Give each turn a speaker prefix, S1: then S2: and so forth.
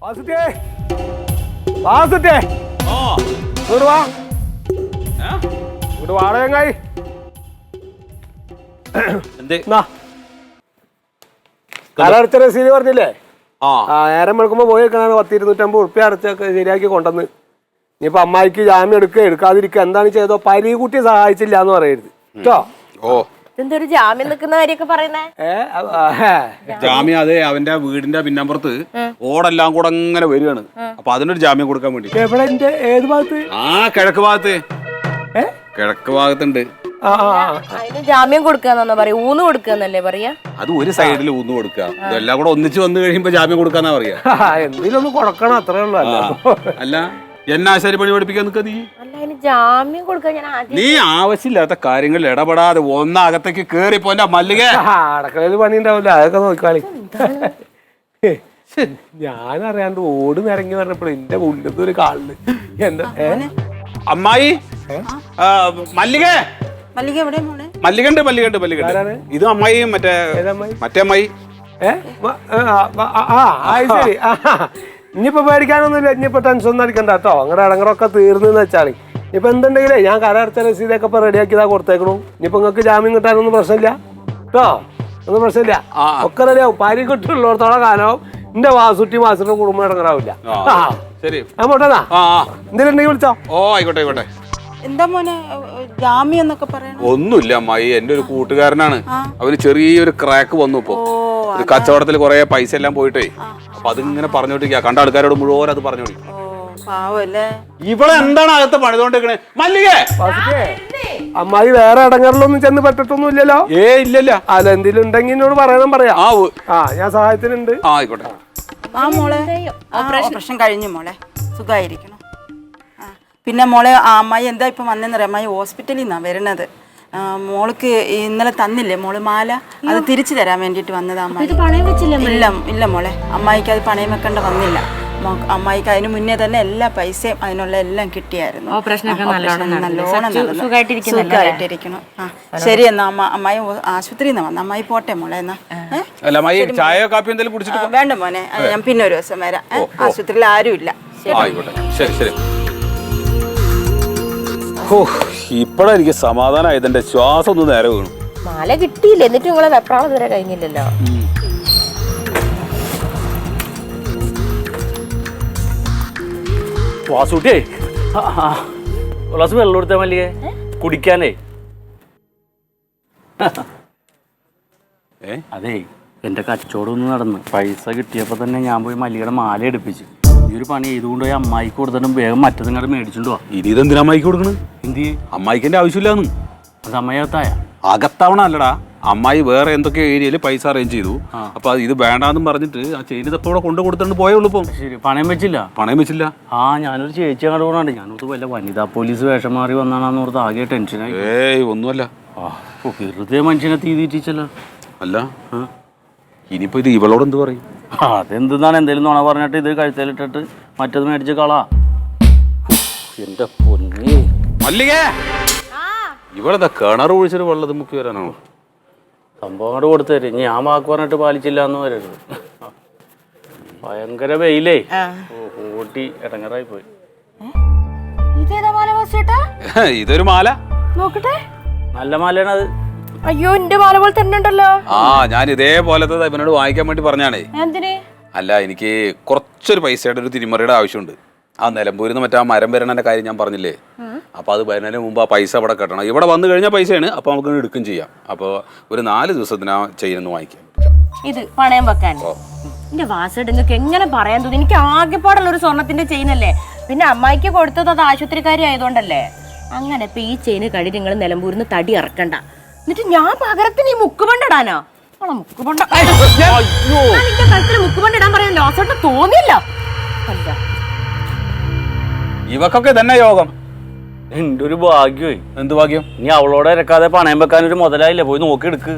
S1: വാസുട്ടേ വാസുട്ടേ ഇങ്ങോട്ട് വാ ഇങ്ങോട്ട് വാട ചങ്ങായി കടടച്ച രസീത് പറഞ്ഞില്ലേ നേരം വെളുക്കുമ്പോ പോയി വെക്കണ 250 ഉറുപ്പ്യ അടച്ചൊക്കെ ശരിയാക്കി കൊണ്ടുവന്ന് ഇനിയിപ്പൊ അമ്മായിക്ക് ജാമ്യം എടുക്കാതിരിക്കുക എന്താണ് ചെയ്തോ പരികുട്ടി സഹായിച്ചില്ല എന്ന് പറയരുത് കേട്ടോ.
S2: എന്തൊരു ജാമ്യം നിൽക്കുന്ന കാര്യമൊക്കെ പറയുന്നേ?
S3: ജാമ്യം അതെ അവന്റെ വീടിന്റെ പിന്നപ്പുറത്ത് ഓടെല്ലാം കൂടെ അങ്ങനെ വരികയാണ്. അപ്പൊ അതിനൊരു ജാമ്യം കൊടുക്കാൻ വേണ്ടി.
S1: ഏത് ഭാഗത്ത്?
S3: കിഴക്ക് ഭാഗത്ത്. കിഴക്ക് ഭാഗത്തുണ്ട്.
S2: അതിന് ജാമ്യം കൊടുക്കാന്നാ പറയാ, ഊന്ന് കൊടുക്കാന്നല്ലേ പറയാ?
S3: അത് ഒരു സൈഡിൽ ഊന്ന് കൊടുക്കുക, ഇതെല്ലാം കൂടെ ഒന്നിച്ച് വന്നു കഴിയുമ്പോ ജാമ്യം കൊടുക്കാന്നാ പറയാ.
S1: എന്തെങ്കിലും ഒന്ന് കൊടുക്കണം, അത്രേ ഉള്ളൂ.
S3: അല്ല എന്നാശാരി പണി പഠിപ്പിക്കാൻ നിൽക്കുക നീ?
S2: ജാമ്യം കൊടുക്കാൻ
S3: നീ ആവശ്യമില്ലാത്ത കാര്യങ്ങളിൽ ഇടപെടാതെ ഒന്നകത്തേക്ക് കേറി പോന്റെ മല്ലിക.
S1: അടക്കളയിൽ പണി ഉണ്ടാവില്ല, അതൊക്കെ നോക്കാളി. ഞാനറിയാണ്ട് ഓടി നിറങ്ങി പറഞ്ഞപ്പോൾ എന്റെ ഉള്ളത് ഒരു കാളില് എന്താ
S3: അമ്മായി മല്ലിക മല്ലികണ്ട് ഇത് അമ്മായി മറ്റേ അമ്മായി.
S1: ശരി. ഇനിയിപ്പോ പേടിക്കാനൊന്നുമില്ല, ഇനിയിപ്പോ ടെൻഷൻ ഒന്നും അടിക്കണ്ട കേട്ടോ. അങ്ങനെ അടങ്ങറൊക്കെ തീർന്നെന്ന് വെച്ചാൽ ഇനിയിപ്പോ എന്തുണ്ടെങ്കിലേ ഞാൻ കരടച്ച രസീതൊക്കെ ഇപ്പൊ റെഡിയാക്കിയതാ കൊടുത്തേക്കണു. ഇനിയിപ്പോ നിങ്ങൾക്ക് ജാമ്യം കിട്ടാനൊന്നും പ്രശ്നമില്ല കേട്ടോ, ഒന്നും പ്രശ്നമില്ല, ഒക്കെ റെഡിയാവും. പാരി കിട്ടുള്ളത്തോളം കാലവും എന്റെ വാസുട്ടി മാസിന്റെ കുടുംബം ഇടങ്ങറാവില്ല. ഞാൻ പോട്ടെന്നാ, എന്തെങ്കിലും വിളിച്ചോ.
S3: ആയിക്കോട്ടെ.
S4: എന്താ മോനെ ജാമ്യം എന്നൊക്കെ പറയണ?
S3: ഒന്നുമില്ല അമ്മായി, എന്റെ ഒരു കൂട്ടുകാരനാണ്. അവന് ചെറിയൊരു ക്രാക്ക് വന്നു. ഇപ്പൊ ഒരു കച്ചവടത്തിൽ കുറെ പൈസ എല്ലാം പോയിട്ടേ, അപ്പൊ അതിങ്ങനെ പറഞ്ഞോണ്ടിരിക്കുക. കണ്ട ആൾക്കാരോട് മുഴുവൻ അത് പറഞ്ഞോണ്ടിരിക്കും. ഇവിടെ എന്താണ് അകത്ത് പണിതോണ്ടിരിക്കണേ മല്ലികേ?
S1: അമ്മായി വേറെ ഇടങ്ങളിലൊന്നും ചെന്ന് പറ്റത്തൊന്നും ഇല്ലല്ലോ?
S3: ഇല്ലല്ല.
S1: അല്ല എന്തെങ്കിലും ഉണ്ടെങ്കിൽ എന്നോട് പറയാം. ഞാൻ സഹായത്തിനുണ്ട്.
S3: ആയിക്കോട്ടെ.
S4: മോളെ ഓപ്പറേഷൻ കഴിഞ്ഞു മോളെ, സുഖമായിരിക്കണം. പിന്നെ മോളെ അമ്മായി എന്താ ഇപ്പൊ വന്നെന്നറിയാം, അമ്മായി ഹോസ്പിറ്റലിൽ നിന്നാ വരണത്. മോൾക്ക് ഇന്നലെ തന്നില്ലേ മോള് മാല, അത് തിരിച്ചു തരാൻ വേണ്ടിട്ട് വന്നതാ അമ്മായി. ഇല്ല മോളെ, അമ്മായിക്ക് അത് പണയം വെക്കേണ്ട വന്നില്ല. അമ്മായിക്ക് അതിന് മുന്നേ തന്നെ എല്ലാ പൈസയും അതിനുള്ള എല്ലാം കിട്ടിയായിരുന്നു. നല്ലോണം സുഖമായിട്ടിരിക്കണം. ശരി എന്നാ അമ്മായി ആശുപത്രിയിൽ നിന്ന് വന്ന അമ്മായി പോട്ടെ മോളെ. എന്നാ വേണ്ട മോനെ, ഞാൻ പിന്നെ ഒരു ദിവസം വരാം. ആശുപത്രിയിൽ ആരും ഇല്ല.
S3: ശരി. ഇപ്പഴാ എനിക്ക് സമാധാനമായി, എന്റെ ശ്വാസം ഒന്ന് നേരെ വീണു.
S2: മാല കിട്ടിയില്ല, എന്നിട്ട് നിങ്ങളെ വെപ്രാളം തരാൻ കഴിഞ്ഞില്ലല്ലോ.
S5: വാസൂട്ടിയേ, ഗ്ലാസ് വെള്ളം കൊടുത്താ മല്ലികേ കുടിക്കാനേ. അതേ എന്റെ കച്ചവടം ഒന്ന് നടന്ന് പൈസ കിട്ടിയപ്പോ തന്നെ ഞാൻ പോയി മല്ലികയുടെ മാല എടുപ്പിച്ചു. ഈ ഒരു പണി ചെയ്തുകൊണ്ട് പോയി അമ്മായിക്ക് കൊടുത്തിട്ടും വേഗം മറ്റതും കണ്ട് മേടിച്ചോണ്ട് പോവാ.
S3: ഇനി ഇതെന്തിനാ അമ്മായിക്ക് കൊടുക്കണ്?
S5: എന്ത്
S3: അമ്മായിക്കെന്റെ ആവശ്യമില്ലാന്ന്.
S5: അത് അമ്മയത്തായ
S3: അകത്തവണ അല്ലടാ, അമ്മായി വേറെ എന്തൊക്കെ ഏരിയയില് പൈസ അറേഞ്ച് ചെയ്തു. അപ്പൊ ഇത് വേണ്ടാന്നും പറഞ്ഞിട്ട് ആ ചെയിൻ ഇതപ്പോടെ കൊണ്ട് കൊടുത്തിട്ട് പോയുള്ളൂ. ഇപ്പം
S5: ശരി, പണയം വെച്ചില്ല. ഞാനൊരു ചേച്ചി അങ്ങോട്ട് പോകണുണ്ട്. ഞാനോർത്ത് വല്ല വനിതാ പോലീസ് വേഷം മാറി വന്നാണെന്ന് ഓർത്ത് ആകെ ടെൻഷനായി.
S3: ഒന്നുമല്ല,
S5: വെറുതെ മനുഷ്യനെ തീറ്റിച്ചല്ലോ.
S3: അല്ല ഇനിയിപ്പോ ഇത് ഇവളോട് എന്ത് പറയും?
S5: അതെന്താണ് എന്തേലും നുണ പറഞ്ഞിട്ട് ഇത് കഴുത്തേലിട്ടിട്ട് മറ്റത് മേടിച്ച് കളാ. എന്റെ പൊന്നേ
S3: മല്ലികേ, ഇവിടെ കിണർ ഒഴിച്ചിട്ട് വെള്ളത് മുക്കി വരാനാണോ
S5: സംഭവം? അങ്ങോട്ട് കൊടുത്തു തരും. ഞാൻ വാക്ക് പറഞ്ഞിട്ട് പാലിച്ചില്ല എന്ന് പറയരുത്. ഭയങ്കര വെയിലേ, ഓട്ടി ഇടങ്ങറായി പോയി.
S3: ഇതൊരു മാല
S2: നോക്കട്ടെ,
S5: നല്ല മാലയാണ് അത്.
S2: അയ്യോ, എന്റെ മാല പോലെ തന്നെ ഉണ്ടല്ലോ.
S3: ഞാൻ ഇതേപോലത്തെ ഇവനോട് വാങ്ങിക്കാൻ വേണ്ടി പറഞ്ഞാണേ. അല്ല, എനിക്ക് കുറച്ചൊരു പൈസയുടെ ഒരു തിരിമറിയുടെ ആവശ്യമുണ്ട്. ആ നിലമ്പൂരിന്ന് മറ്റേ ആ മരം വരണന്റെ കാര്യം ഞാൻ പറഞ്ഞില്ലേ, അപ്പൊ അത് വരുന്നതിന് മുമ്പ് ആ പൈസ അവിടെ കെട്ടണം. ഇവിടെ വന്നു കഴിഞ്ഞാൽ പൈസയാണ്, അപ്പൊ നമുക്ക് എടുക്കും ചെയ്യാം. അപ്പൊ ഒരു 4 ദിവസത്തിന് ആ ചെയിനൊന്ന് വാങ്ങിക്കാം.
S2: ഇത് പണയം വെക്കാൻ എന്റെ വാസേട്ട് നിങ്ങൾക്ക് എങ്ങനെ പറയാൻ തോന്നി? എനിക്ക് ആകെപ്പാടുള്ള ഒരു സ്വർണത്തിന്റെ ചെയിനല്ലേ, പിന്നെ അമ്മായിക്ക് കൊടുത്തത് അത് ആശുപത്രിക്കാരി ആയതുകൊണ്ടല്ലേ. അങ്ങനെ ഇപ്പൊ ഈ ചെയിന് കഴി നിങ്ങൾ നിലമ്പൂരിന്ന് തടി ഇറക്കണ്ട. എന്നിട്ട് ഞാൻ പകരത്തിന് ഈ മുക്കുപണ്ടിടാനോ? മുക്കുപണ്ടിടാൻ പറയാൻ ലോസോട്ട് തോന്നിയില്ല. അല്ല,
S3: ഇവക്കൊക്കെ തന്നെ യോഗം.
S5: എന്റെ ഒരു ഭാഗ്യമായി.
S3: എന്ത് ഭാഗ്യം?
S5: ഇനി അവളോട് ഇറക്കാതെ പണയം വെക്കാൻ ഒരു മുതലായില്ലേ, പോയി നോക്കി എടുക്ക്.